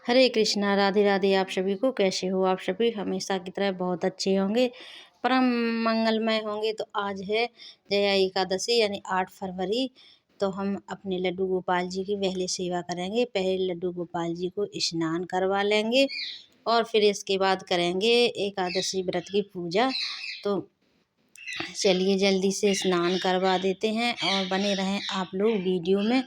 हरे कृष्णा, राधे राधे। आप सभी को कैसे हो? आप सभी हमेशा की तरह बहुत अच्छे होंगे, परम मंगलमय होंगे। तो आज है जया एकादशी यानी 8 फरवरी। तो हम अपने लड्डू गोपाल जी की पहले सेवा करेंगे। पहले लड्डू गोपाल जी को स्नान करवा लेंगे और फिर इसके बाद करेंगे एकादशी व्रत की पूजा। तो चलिए जल्दी से स्नान करवा देते हैं और बने रहें आप लोग वीडियो में।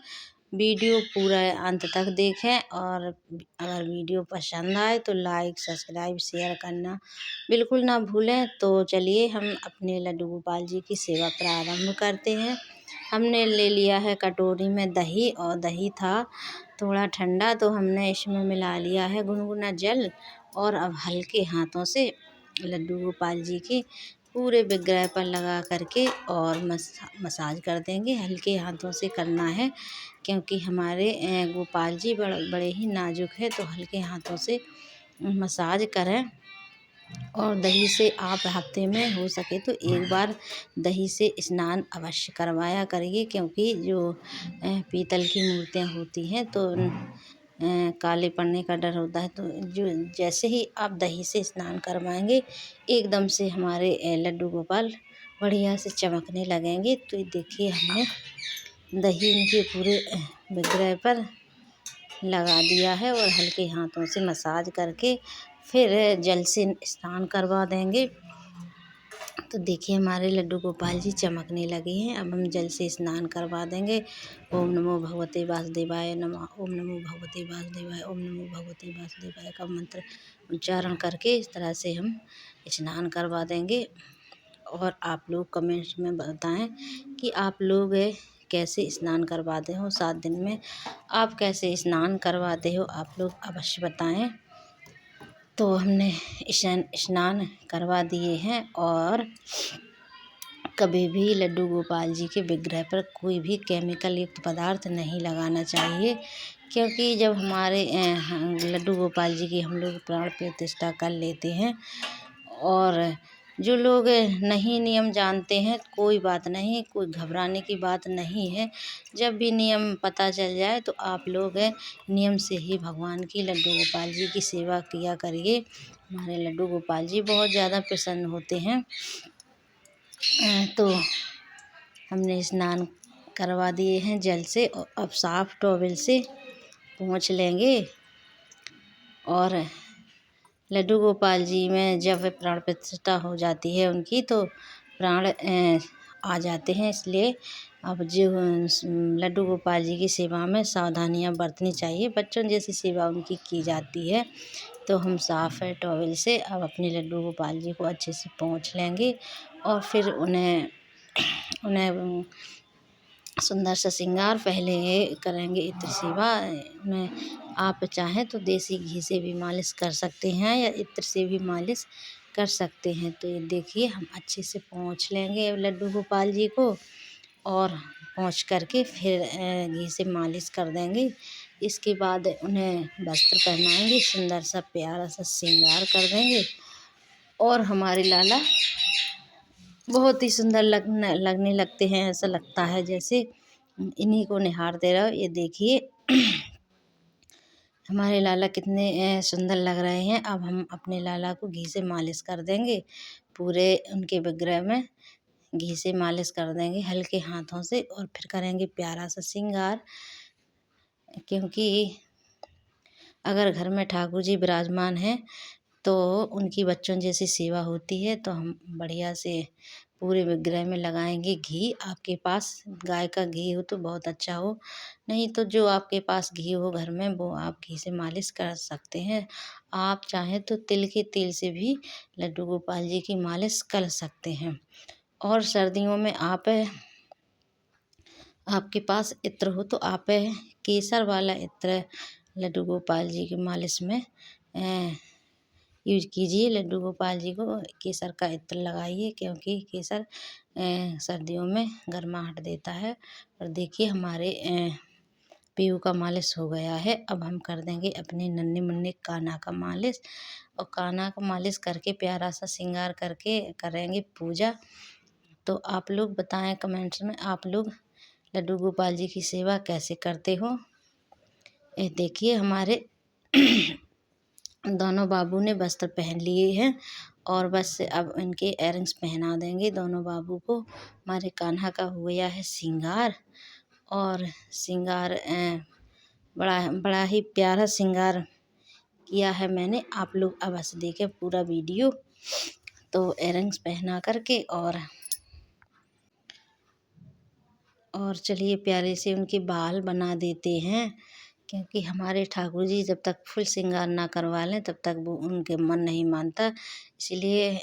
वीडियो पूरा अंत तक देखें और अगर वीडियो पसंद आए तो लाइक सब्सक्राइब शेयर करना बिल्कुल ना भूलें। तो चलिए हम अपने लड्डू गोपाल जी की सेवा प्रारंभ करते हैं। हमने ले लिया है कटोरी में दही, और दही था थोड़ा ठंडा तो हमने इसमें मिला लिया है गुनगुना जल। और अब हल्के हाथों से लड्डू गोपाल जी की पूरे विग्रह पर लगा करके और मसाज कर देंगे। हल्के हाथों से करना है क्योंकि हमारे गोपाल जी बड़े ही नाजुक है। तो हल्के हाथों से मसाज करें। और दही से आप हफ्ते में हो सके तो एक बार दही से स्नान अवश्य करवाया करिए, क्योंकि जो पीतल की मूर्तियाँ होती हैं तो काले पड़ने का डर होता है। तो जो जैसे ही आप दही से स्नान करवाएंगे एकदम से हमारे लड्डू गोपाल बढ़िया से चमकने लगेंगे। तो ये देखिए हमने दही इनके पूरे विग्रह पर लगा दिया है और हल्के हाथों से मसाज करके फिर जल से स्नान करवा देंगे। तो देखिए हमारे लड्डू गोपाल जी चमकने लगे हैं। अब हम जल से स्नान करवा देंगे। ओम नमो भगवते वासुदेवाय नमः। ओम नमो भगवते वासुदेवाय। ओम नमो भगवते वासुदेवाय का मंत्र उच्चारण करके इस तरह से हम स्नान करवा देंगे। और आप लोग कमेंट्स में बताएं कि आप लोग कैसे स्नान करवाते हो 7 दिन में। आप कैसे स्नान करवाते हो आप लोग अवश्य बताएं। तो हमने स्नान करवा दिए हैं और कभी भी लड्डू गोपाल जी के विग्रह पर कोई भी केमिकल युक्त पदार्थ नहीं लगाना चाहिए, क्योंकि जब हमारे लड्डू गोपाल जी की हम लोग प्राण प्रतिष्ठा कर लेते हैं। और जो लोग नहीं नियम जानते हैं कोई बात नहीं, कोई घबराने की बात नहीं है। जब भी नियम पता चल जाए तो आप लोग नियम से ही भगवान की लड्डू गोपाल जी की सेवा किया करिए। हमारे लड्डू गोपाल जी बहुत ज़्यादा प्रसन्न होते हैं। तो हमने स्नान करवा दिए हैं जल से और अब साफ टॉवल से पोंछ लेंगे। और लड्डू गोपाल जी में जब प्राण प्रतिष्ठा हो जाती है उनकी तो प्राण आ जाते हैं, इसलिए अब जो लड्डू गोपाल जी की सेवा में सावधानियां बरतनी चाहिए। बच्चों जैसी सेवा उनकी की जाती है। तो हम साफ है टॉवल से अब अपने लड्डू गोपाल जी को अच्छे से पोंछ लेंगे और फिर उन्हें सुंदर सा श्रृंगार पहले करेंगे। इत्र सेवा में आप चाहें तो देसी घी से भी मालिश कर सकते हैं या इत्र से भी मालिश कर सकते हैं। तो ये देखिए हम अच्छे से पोंछ लेंगे लड्डू गोपाल जी को और पोंछ करके फिर घी से मालिश कर देंगे। इसके बाद उन्हें वस्त्र पहनाएंगे, सुंदर सा प्यारा सा श्रृंगार कर देंगे और हमारे लाला बहुत ही सुंदर लगने लगते हैं। ऐसा लगता है जैसे इन्हीं को निहारते रहो। ये देखिए हमारे लाला कितने सुंदर लग रहे हैं। अब हम अपने लाला को घी से मालिश कर देंगे, पूरे उनके विग्रह में घी से मालिश कर देंगे हल्के हाथों से और फिर करेंगे प्यारा सा श्रृंगार। क्योंकि अगर घर में ठाकुर जी विराजमान हैं तो उनकी बच्चों जैसी सेवा होती है। तो हम बढ़िया से पूरे विग्रह में लगाएंगे घी। आपके पास गाय का घी हो तो बहुत अच्छा हो, नहीं तो जो आपके पास घी हो घर में वो आप घी से मालिश कर सकते हैं। आप चाहें तो तिल के तेल से भी लड्डू गोपाल जी की मालिश कर सकते हैं। और सर्दियों में आपके पास इत्र हो तो आप केसर वाला इत्र लड्डू गोपाल जी की मालिश में यूज कीजिए। लड्डू गोपाल जी को केसर का इत्र लगाइए, क्योंकि केसर सर्दियों में गर्माहट देता है। और देखिए हमारे पीहू का मालिश हो गया है। अब हम कर देंगे अपने नन्हे मुन्ने कान्हा का मालिश। और कान्हा का मालिश करके प्यारा सा श्रृंगार करके करेंगे पूजा। तो आप लोग बताएं कमेंट्स में आप लोग लड्डू गोपाल जी की सेवा कैसे करते हो। ये देखिए हमारे दोनों बाबू ने वस्त्र पहन लिए हैं और बस अब इनके इयररिंग्स पहना देंगे दोनों बाबू को। हमारे कान्हा का हो गया है श्रृंगार, और श्रृंगार बड़ा बड़ा ही प्यारा श्रृंगार किया है मैंने। आप लोग अवश्य देखें पूरा वीडियो। तो इयररिंग्स पहना करके और चलिए प्यारे से उनके बाल बना देते हैं, क्योंकि हमारे ठाकुर जी जब तक फुल श्रृंगार ना करवा लें तब तक वो उनके मन नहीं मानता। इसलिए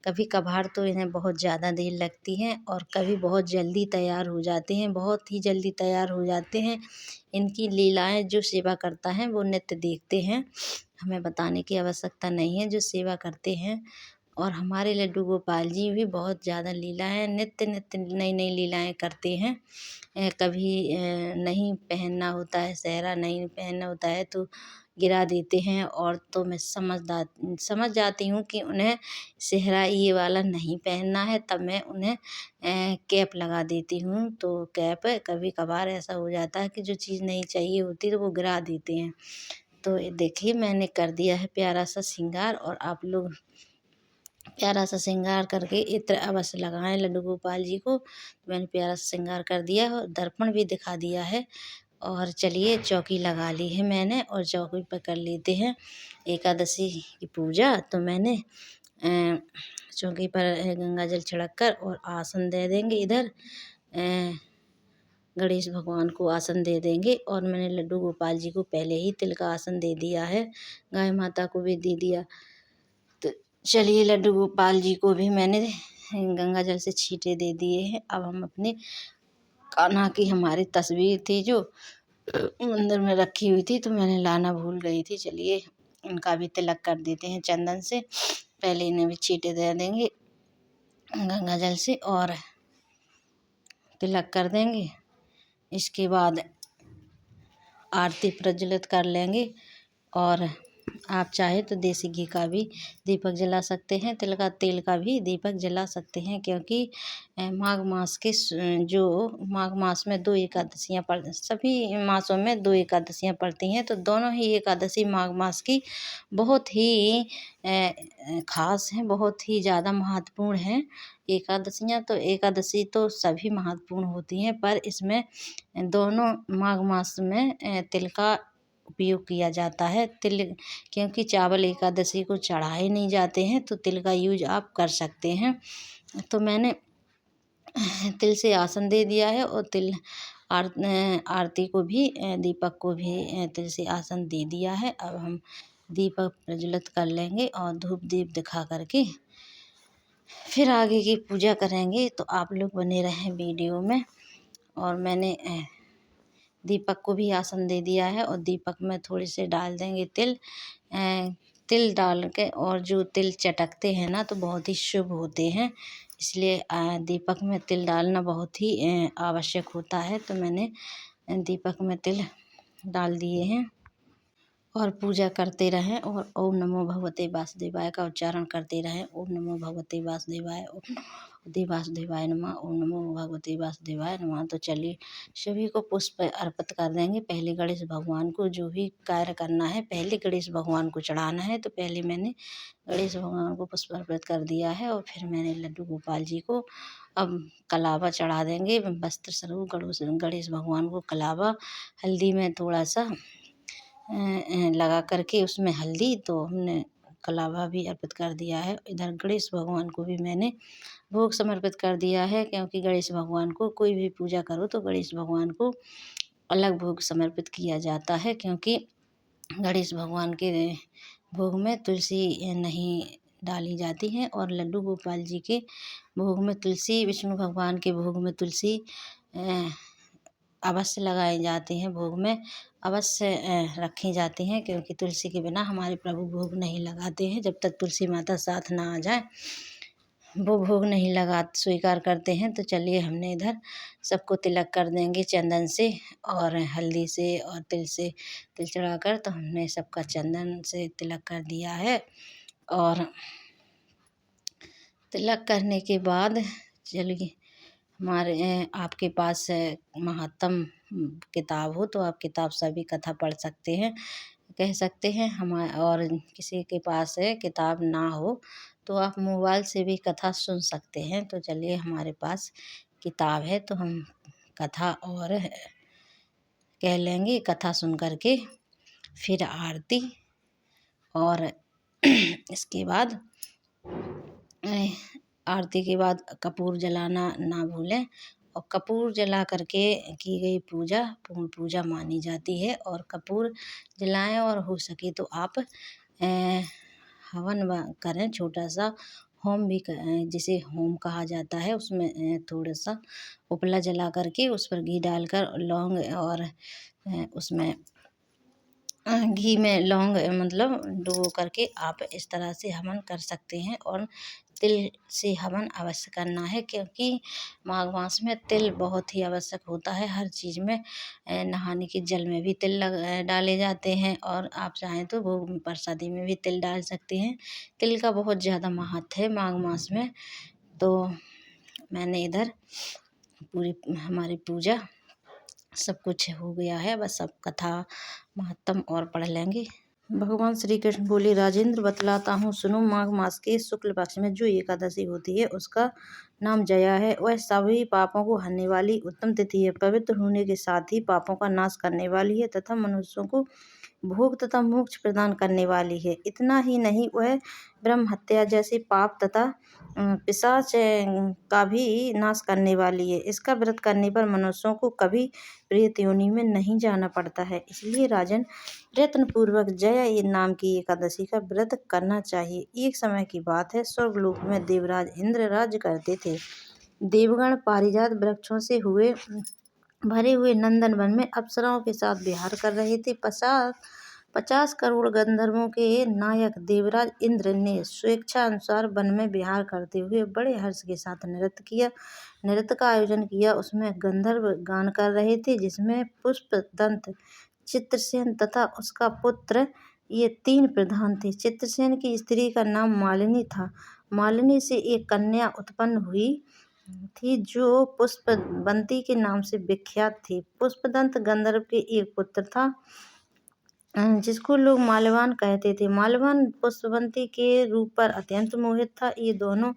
कभी कभार तो इन्हें बहुत ज़्यादा देर लगती है और कभी बहुत जल्दी तैयार हो जाते हैं, बहुत ही जल्दी तैयार हो जाते हैं। इनकी लीलाएं जो सेवा करता है वो नित्य देखते हैं, हमें बताने की आवश्यकता नहीं है, जो सेवा करते हैं। और हमारे लड्डू गोपाल जी भी बहुत ज़्यादा लीलाएं नित्य नित्य नई नई लीलाएं करते हैं। कभी नहीं पहनना होता है सेहरा, नहीं पहनना होता है तो गिरा देते हैं, और तो मैं समझ जाती हूँ कि उन्हें सेहरा ये वाला नहीं पहनना है, तब मैं उन्हें कैप लगा देती हूँ। तो कैप कभी कभार ऐसा हो जाता है कि जो चीज़ नहीं चाहिए होती तो वो गिरा देते हैं। तो देखिए मैंने कर दिया है प्यारा सा श्रृंगार, और आप लोग प्यारा सा श्रृंगार करके इत्र अवश्य लगाएं लड्डू गोपाल जी को। तो मैंने प्यारा सा श्रृंगार कर दिया है और दर्पण भी दिखा दिया है। और चलिए चौकी लगा ली है मैंने, और चौकी पर कर लेते हैं एकादशी की पूजा। तो मैंने चौकी पर गंगा जल छिड़क कर और आसन दे देंगे इधर। गणेश भगवान को आसन दे देंगे, और मैंने लड्डू गोपाल जी को पहले ही तिल का आसन दे दिया है, गाय माता को भी दे दिया। तो चलिए लड्डू गोपाल जी को भी मैंने गंगा जल से छींटे दे दिए हैं। अब हम अपने कान्हा की हमारी तस्वीर थी जो मंदिर में रखी हुई थी, तो मैंने लाना भूल गई थी। चलिए इनका भी तिलक कर देते हैं चंदन से। पहले इन्हें भी छींटे दे देंगे गंगा जल से और तिलक कर देंगे। इसके बाद आरती प्रज्वलित कर लेंगे, और आप चाहे तो देसी घी का भी दीपक जला सकते हैं, तेल का भी दीपक जला सकते हैं। क्योंकि माघ मास के जो माघ मास में 2 एकादशियाँ सभी मासों में 2 एकादशियाँ पड़ती हैं, तो दोनों ही एकादशी माघ मास की बहुत ही खास हैं, बहुत ही ज़्यादा महत्वपूर्ण हैं एकादशियाँ। तो एकादशी तो सभी महत्वपूर्ण होती हैं, पर इसमें दोनों माघ मास में तिल का उपयोग किया जाता है। तिल क्योंकि चावल एकादशी को चढ़ाए नहीं जाते हैं, तो तिल का यूज आप कर सकते हैं। तो मैंने तिल से आसन दे दिया है, और आरती को भी दीपक को भी तिल से आसन दे दिया है। अब हम दीपक प्रज्वलित कर लेंगे और धूप दीप दिखा करके फिर आगे की पूजा करेंगे। तो आप लोग बने रहें वीडियो में। और मैंने दीपक को भी आसन दे दिया है, और दीपक में थोड़े से डाल देंगे तिल। तिल डाल के, और जो तिल चटकते हैं ना तो बहुत ही शुभ होते हैं, इसलिए दीपक में तिल डालना बहुत ही आवश्यक होता है। तो मैंने दीपक में तिल डाल दिए हैं, और पूजा करते रहें, और ओम नमो भगवते वासुदेवाय का उच्चारण करते रहें। ओम नमो भगवते वासुदेवाय, ओम नमो भगवते वासुदेवाय नमः, ओम नमो भगवते वासुदेवाय नमः। तो चलिए सभी को पुष्प अर्पित कर देंगे। पहले गणेश भगवान को जो भी कार्य करना है पहले गणेश भगवान को चढ़ाना है, तो पहले मैंने गणेश भगवान को पुष्प अर्पित कर दिया है। और फिर मैंने लड्डू गोपाल जी को अब कलावा चढ़ा देंगे। वस्त्र स्वरूप गणेश भगवान को कलावा हल्दी में थोड़ा सा लगा करके उसमें हल्दी, तो हमने कलावा भी अर्पित कर दिया है। इधर गणेश भगवान को भी मैंने भोग समर्पित कर दिया है, क्योंकि गणेश भगवान को कोई भी पूजा करो तो गणेश भगवान को अलग भोग समर्पित किया जाता है। क्योंकि गणेश भगवान के भोग में तुलसी नहीं डाली जाती है, और लड्डू गोपाल जी के भोग में तुलसी, विष्णु भगवान के भोग में तुलसी अवश्य लगाए जाते हैं, भोग में अवश्य रखी जाती हैं। क्योंकि तुलसी के बिना हमारे प्रभु भोग नहीं लगाते हैं, जब तक तुलसी माता साथ ना आ जाए वो भोग नहीं लगा स्वीकार करते हैं। तो चलिए हमने इधर सबको तिलक कर देंगे चंदन से और हल्दी से और तिल से। तिल चढ़ाकर तो हमने सबका चंदन से तिलक कर दिया है। और तिलक करने के बाद चलिए हमारे आपके पास महात्म किताब हो तो आप किताब सभी कथा पढ़ सकते हैं। कह सकते हैं। और किसी के पास है किताब ना हो तो आप मोबाइल से भी कथा सुन सकते हैं। तो चलिए, हमारे पास किताब है तो हम कथा और कह लेंगे। कथा सुन करके फिर आरती, और इसके बाद आरती के बाद कपूर जलाना ना भूलें। और कपूर जला करके की गई पूजा पूर्ण पूजा मानी जाती है। और कपूर जलाएं, और हो सके तो आप हवन करें, छोटा सा होम भी जिसे होम कहा जाता है। उसमें थोड़ा सा उपला जला करके उस पर घी डालकर लौंग, और उसमें घी में लौंग मतलब डुबो करके आप इस तरह से हवन कर सकते हैं। और तिल से हवन अवश्य करना है, क्योंकि माघ मास में तिल बहुत ही आवश्यक होता है हर चीज़ में। नहाने के जल में भी तिल डाले जाते हैं, और आप चाहें तो भोग में प्रसादी में भी तिल डाल सकते हैं। तिल का बहुत ज़्यादा महत्व है माघ मास में। तो मैंने इधर पूरी हमारी पूजा सब कुछ हो गया है, बस अब कथा महत्तम और पढ़ लेंगे। भगवान श्री कृष्ण बोले, राजेंद्र बतलाता हूँ सुनो। माघ मास के शुक्ल पक्ष में जो एकादशी होती है उसका नाम जया है। वह सभी पापों को हरने वाली उत्तम तिथि है। पवित्र होने के साथ ही पापों का नाश करने वाली है तथा मनुष्यों को भोग तथा मोक्ष प्रदान करने वाली है। इतना ही नहीं, वह ब्रह्म हत्या जैसे पाप तथा पिशाच का भी नाश करने वाली है। इसका व्रत करने पर मनुष्यों को कभी प्रेत योनि में नहीं जाना पड़ता है। इसलिए राजन, प्रयत्न पूर्वक जया नाम की एकादशी का व्रत करना चाहिए। एक समय की बात है, स्वर्गलोक में देवराज इंद्र राज्य करते थे। देवगण पारिजात वृक्षों से भरे हुए नंदन वन में अप्सराओं के साथ विहार कर रहे थे। 50 करोड़ गंधर्वों के नायक देवराज इंद्र ने स्वेच्छा अनुसार वन में विहार करते हुए बड़े हर्ष के साथ नृत्य का आयोजन किया। उसमें गंधर्व गान कर रहे थे, जिसमें पुष्पदंत, चित्रसेन तथा उसका पुत्र, ये 3 प्रधान थे। चित्रसेन की स्त्री का नाम मालिनी था। मालिनी से एक कन्या उत्पन्न हुई थी जो पुष्पवंती के नाम से विख्यात थी। पुष्पदंत गंधर्व के एक पुत्र था जिसको लोग माल्यवान कहते थे। माल्यवान पुष्पवंती के रूप पर अत्यंत मोहित था। ये दोनों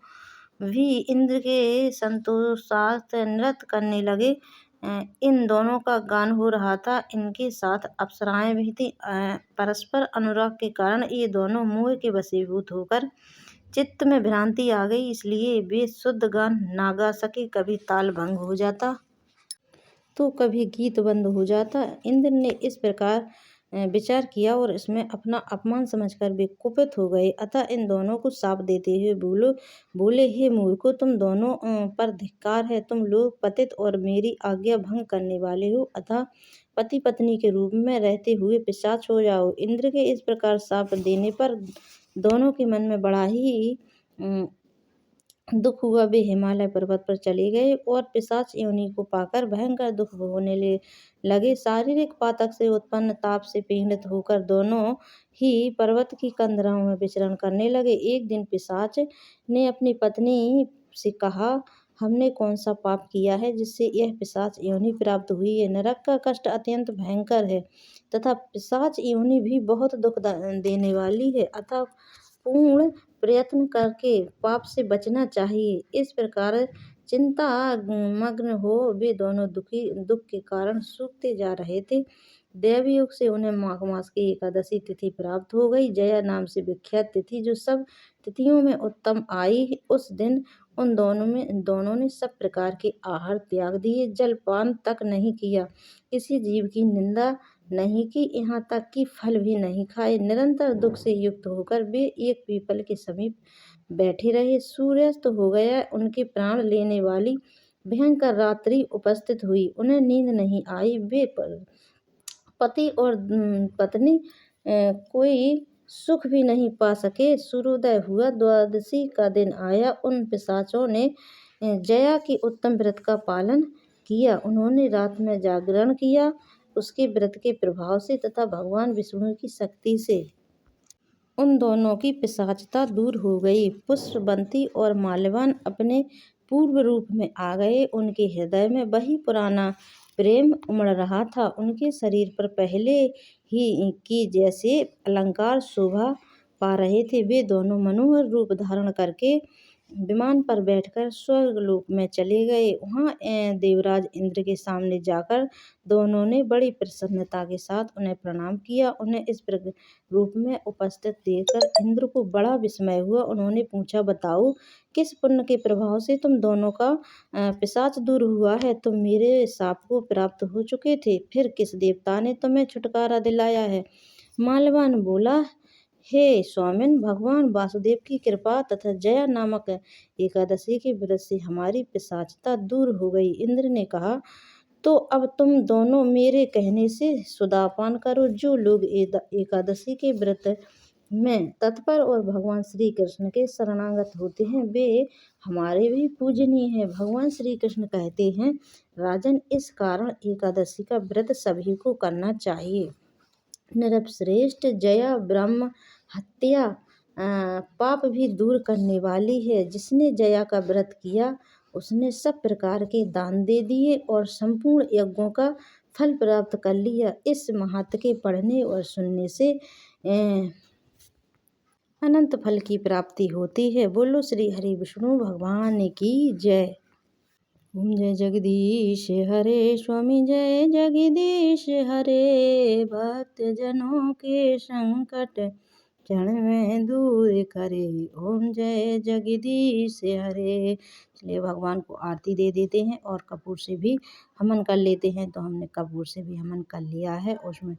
भी इंद्र के संतोषार्थ नृत्य करने लगे। इन दोनों का गान हो रहा था। इनके साथ अप्सराएं भी थीं। परस्पर अनुराग के कारण ये दोनों मोह के वशीभूत होकर चित्त में भ्रांति आ गई, इसलिए वे शुद्ध गान ना गा सके। कभी ताल भंग हो जाता तो कभी गीत बंद हो जाता। इंद्र ने इस प्रकार विचार किया और इसमें अपना अपमान समझकर वे कुपित हो गए। अतः इन दोनों को शाप देते हुए बोले, हे मूर्खों, तुम दोनों पर धिक्कार है। तुम लोग पतित और मेरी आज्ञा भंग करने वाले हो। अतः पति पत्नी के रूप में रहते हुए पिशाच हो जाओ। इंद्र के इस प्रकार शाप देने पर दोनों के मन में बड़ा ही दुख हुआ। वे हिमालय पर्वत पर चले गए और पिशाच योनि को पाकर भयंकर दुख भोगने लगे। शारीरिक पातक से उत्पन्न ताप से पीड़ित होकर दोनों ही पर्वत की कंदराओं में विचरण करने लगे। एक दिन पिशाच ने अपनी पत्नी से कहा, हमने कौन सा पाप किया है जिससे यह पिशाच योनि प्राप्त हुई है। नरक का कष्ट अत्यंत भयंकर है तथा पिशाच योनि भी बहुत दुख देने वाली है। अतः पूर्ण प्रयत्न करके पाप से बचना चाहिए। इस प्रकार चिंता मग्न हो वे दोनों दुख के कारण सूखते जा रहे थे। देवयोग से उन्हें माघ मास की एकादशी तिथि प्राप्त हो गई। जया नाम से विख्यात तिथि जो सब तिथियों में उत्तम आई। उस दिन उन दोनों ने सब प्रकार के आहार त्याग दिए, जलपान तक नहीं किया, किसी जीव की निंदा नहीं की, यहाँ तक कि फल भी नहीं खाए। निरंतर दुख से युक्त होकर वे एक पीपल के समीप बैठे रहे। सूर्यास्त हो गया। उनके प्राण लेने वाली भयंकर रात्रि उपस्थित हुई। उन्हें नींद नहीं आई। वे पति और पत्नी कोई सुख भी नहीं पा सके। सूर्योदय हुआ। द्वादशी का दिन आया। उन पिशाचों ने जया की उत्तम व्रत का पालन किया। उन्होंने रात में जागरण किया। उसके व्रत के प्रभाव से तथा भगवान विष्णु की शक्ति से उन दोनों की पिशाचता दूर हो गई। पुष्पवंती और माल्यवान अपने पूर्व रूप में आ गए। उनके हृदय में वही पुराना प्रेम उमड़ रहा था। उनके शरीर पर पहले ही की जैसे अलंकार शोभा पा रहे थे। वे दोनों मनोहर रूप धारण करके विमान पर बैठकर स्वर्गलोक में चले गए। वहाँ देवराज इंद्र के सामने जाकर दोनों ने बड़ी प्रसन्नता के साथ उन्हें प्रणाम किया। उन्हें इस रूप में उपस्थित देखकर इंद्र को बड़ा विस्मय हुआ। उन्होंने पूछा, बताओ किस पुण्य के प्रभाव से तुम दोनों का पिशाच दूर हुआ है? तुम मेरे शाप को प्राप्त हो चुके थे, फिर किस देवता ने तुम्हें छुटकारा दिलाया है? माल्यवान बोला, हे स्वामिन, भगवान वासुदेव की कृपा तथा जया नामक एकादशी के व्रत से हमारी पिशाचता दूर हो गई। इंद्र ने कहा, तो अब तुम दोनों मेरे कहने से सुदापान करो। जो लोग एकादशी के व्रत में तत्पर और भगवान श्री कृष्ण के शरणागत होते हैं, वे हमारे भी पूजनीय हैं। भगवान श्री कृष्ण कहते हैं, राजन, इस कारण एकादशी का व्रत सभी को करना चाहिए। नरश्रेष्ठ, जया ब्रह्म हत्या पाप भी दूर करने वाली है। जिसने जया का व्रत किया उसने सब प्रकार के दान दे दिए और संपूर्ण यज्ञों का फल प्राप्त कर लिया। इस महात्म्य के पढ़ने और सुनने से अनंत फल की प्राप्ति होती है। बोलो श्री हरि विष्णु भगवान की जय। ओम जय जगदीश हरे, स्वामी जय जगदीश हरे। भक्त जनों के संकट क्षण में दूर करे। ओम जय जगदीश हरे। चलिए भगवान को आरती दे देते हैं और कपूर से भी हवन कर लेते हैं। तो हमने कपूर से भी हवन कर लिया है, उसमें